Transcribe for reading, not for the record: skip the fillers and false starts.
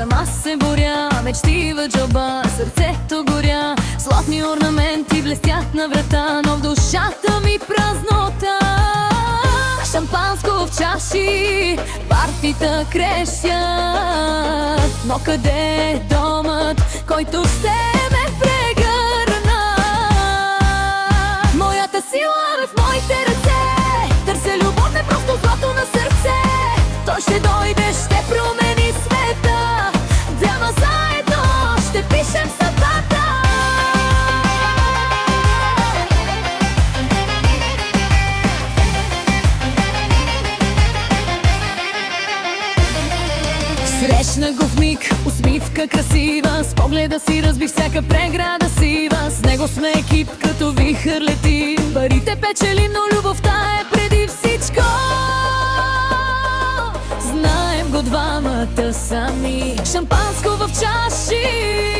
Сама се боря, мечти в джоба, сърцето горя. Златни орнаменти блестят на врата, но в душата ми празнота. Шампанско в чаши, партита крещят, но къде е домът, който ще ме прегърна? Моята сила е в моите ръце, търся любов, не просто злато на сърце. Той ще дойде, ще промени света, дяма заедно ще пишем съдбата. Срещна го в миг, усмивка красива, с погледа си разби всяка преграда сива. С него сме екип, като вихър лети, парите печелим, но любовта е преди всичко. Знаем го двамата сами, шампанско в чаши.